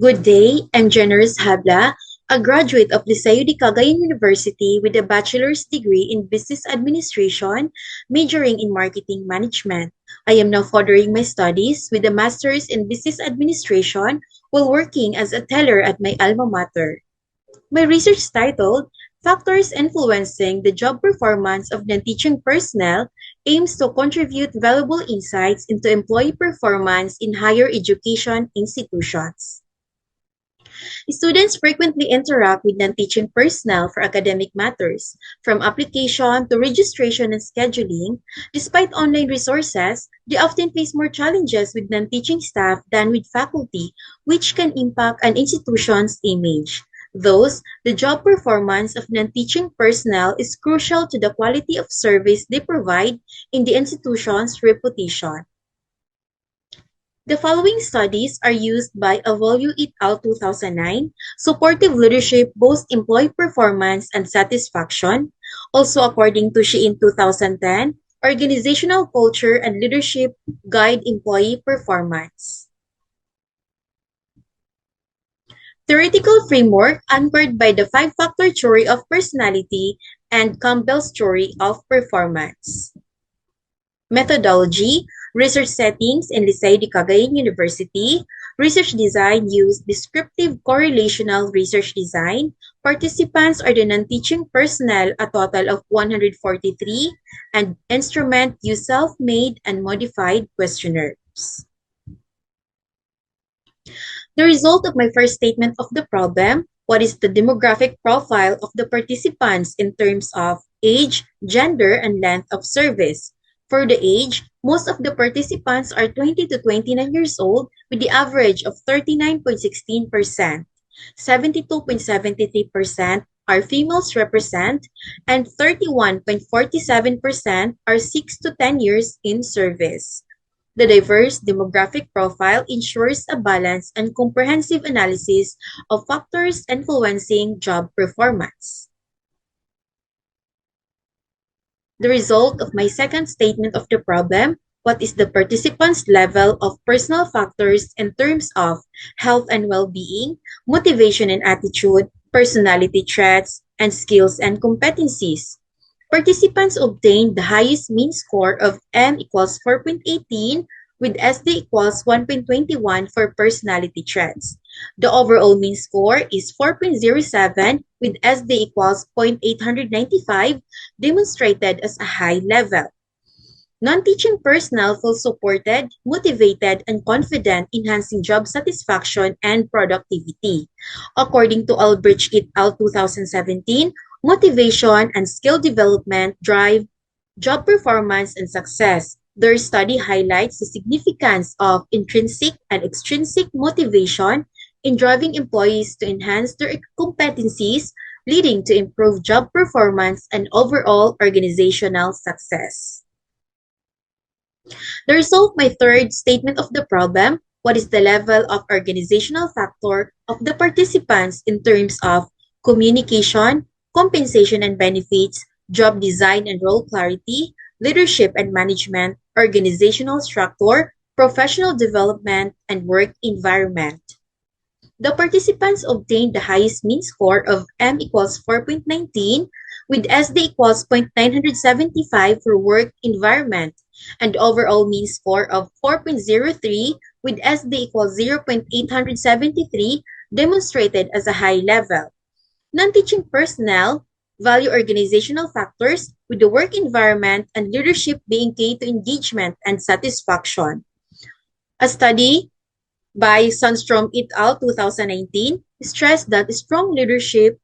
Good day, I'm Generous Habla, a graduate of Liceo de Cagayan University with a bachelor's degree in business administration, majoring in marketing management. I am now furthering my studies with a master's in business administration while working as a teller at my alma mater. My research titled Factors Influencing the Job Performance of Non-Teaching Personnel aims to contribute valuable insights into employee performance in higher education institutions. Students frequently interact with non-teaching personnel for academic matters, from application to registration and scheduling. Despite online resources, they often face more challenges with non-teaching staff than with faculty, which can impact an institution's image. Thus, the job performance of non-teaching personnel is crucial to the quality of service they provide in the institution's reputation. The following studies are used by Avolio et al. 2009. Supportive leadership boosts employee performance and satisfaction. Also, according to Shein 2010, organizational culture and leadership guide employee performance. Theoretical framework anchored by the five-factor theory of personality and Campbell's theory of performance. Methodology, research settings in Liceo de Cagayan University. Research design used descriptive correlational research design. Participants are the non-teaching personnel, a total of 143, and instrument use self-made and modified questionnaires. The result of my first statement of the problem: what is the demographic profile of the participants in terms of age, gender, and length of service? For the age, most of the participants are 20 to 29 years old with the average of 39.16%. 72.73% are females represent, and 31.47% are 6 to 10 years in service. The diverse demographic profile ensures a balanced and comprehensive analysis of factors influencing job performance. The result of my second statement of the problem: what is the participants' level of personal factors in terms of health and well-being, motivation and attitude, personality traits, and skills and competencies? Participants obtained the highest mean score of M equals 4.18 with SD equals 1.21 for personality traits. The overall mean score is 4.07 with SD equals 0.895, demonstrated as a high level. Non-teaching personnel feel supported, motivated, and confident, enhancing job satisfaction and productivity. According to Albrecht et al. 2017, motivation and skill development drive job performance and success. Their study highlights the significance of intrinsic and extrinsic motivation in driving employees to enhance their competencies, leading to improved job performance and overall organizational success. The result of my third statement of the problem: what is the level of organizational factor of the participants in terms of communication, compensation and benefits, job design and role clarity, leadership and management, organizational structure, professional development, and work environment? The participants obtained the highest mean score of M equals 4.19 with SD equals 0.975 for work environment, and overall mean score of 4.03 with SD equals 0.873, demonstrated as a high level. Non-teaching personnel value organizational factors with the work environment and leadership being key to engagement and satisfaction. A study by Sundstrom et al. 2019 stressed that strong leadership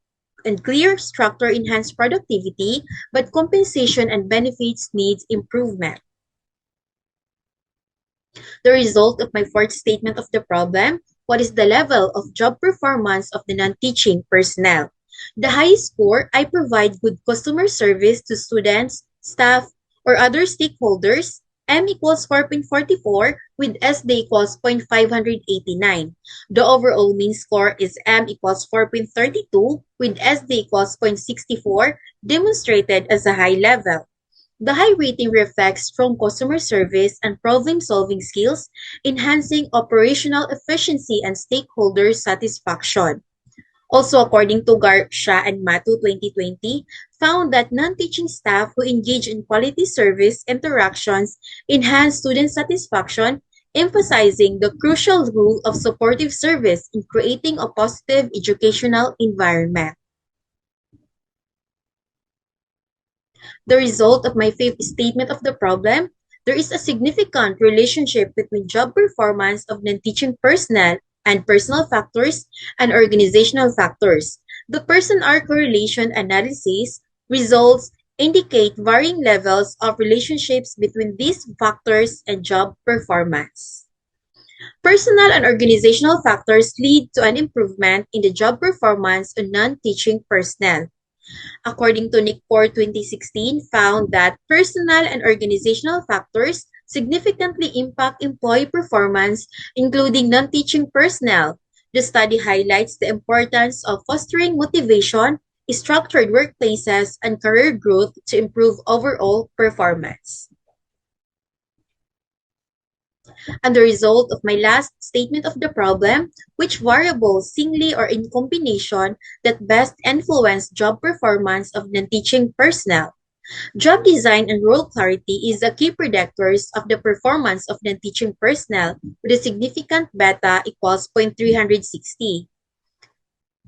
and clear structure enhance productivity, but compensation and benefits needs improvement. The result of my fourth statement of the problem: what is the level of job performance of the non-teaching personnel? The highest score: I provide good customer service to students, staff, or other stakeholders. M equals 4.44 with SD equals 0.589. The overall mean score is M equals 4.32 with SD equals 0.64, demonstrated as a high level. The high rating reflects strong customer service and problem-solving skills, enhancing operational efficiency and stakeholder satisfaction. Also, according to Garsha and Matu 2020, found that non-teaching staff who engage in quality service interactions enhance student satisfaction, emphasizing the crucial role of supportive service in creating a positive educational environment. The result of my fifth statement of the problem, there is a significant relationship between job performance of non-teaching personnel and personal factors and organizational factors. The person-hour correlation analysis results indicate varying levels of relationships between these factors and job performance. Personal and organizational factors lead to an improvement in the job performance of non-teaching personnel. According to NICPOR 2016, found that personal and organizational factors significantly impact employee performance, including non-teaching personnel. The study highlights the importance of fostering motivation, structured workplaces, and career growth to improve overall performance. And the result of my last statement of the problem, which variables singly or in combination that best influence job performance of non-teaching personnel. Job design and role clarity is the key predictors of the performance of non-teaching personnel with a significant beta equals 0.360.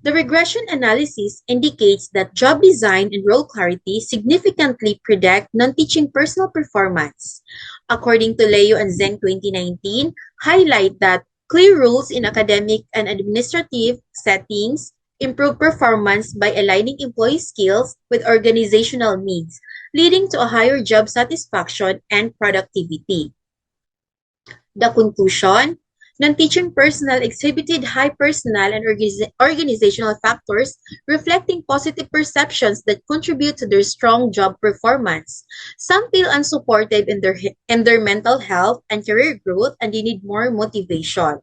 The regression analysis indicates that job design and role clarity significantly predict non-teaching personnel performance. According to Leo and Zeng 2019, highlight that clear rules in academic and administrative settings improve performance by aligning employee skills with organizational needs, leading to a higher job satisfaction and productivity. The conclusion, non-teaching personnel exhibited high personal and organizational factors reflecting positive perceptions that contribute to their strong job performance. Some feel unsupported in their mental health and career growth, and they need more motivation.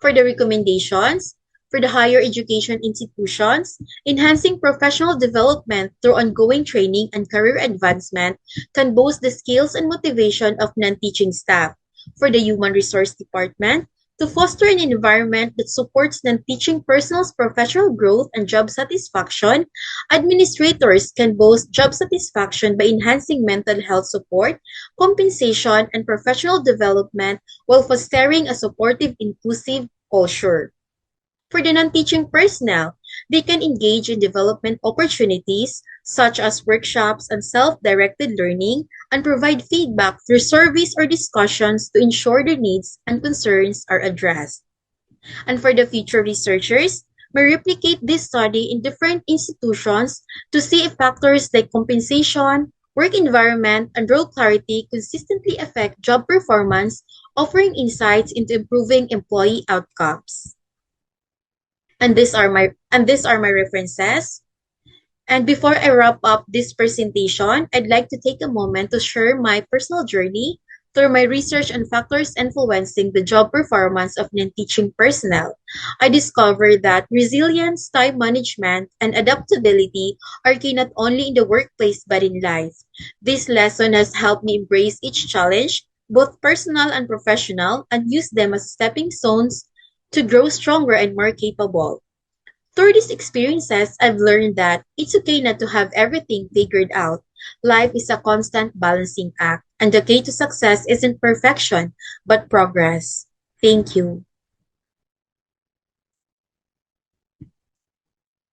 For the recommendations, for the higher education institutions, enhancing professional development through ongoing training and career advancement can boost the skills and motivation of non-teaching staff. For the Human Resource Department, to foster an environment that supports non-teaching personnel's professional growth and job satisfaction, administrators can boost job satisfaction by enhancing mental health support, compensation, and professional development while fostering a supportive, inclusive culture. For the non-teaching personnel, they can engage in development opportunities such as workshops and self-directed learning and provide feedback through surveys or discussions to ensure their needs and concerns are addressed. And for the future researchers, may replicate this study in different institutions to see if factors like compensation, work environment, and role clarity consistently affect job performance, offering insights into improving employee outcomes. And these are my references. And before I wrap up this presentation, I'd like to take a moment to share my personal journey through my research on factors influencing the job performance of non-teaching personnel. I discovered that resilience, time management, and adaptability are key not only in the workplace but in life. This lesson has helped me embrace each challenge, both personal and professional, and use them as stepping stones to grow stronger and more capable. Through these experiences, I've learned that it's okay not to have everything figured out. Life is a constant balancing act, and the key to success isn't perfection, but progress. Thank you.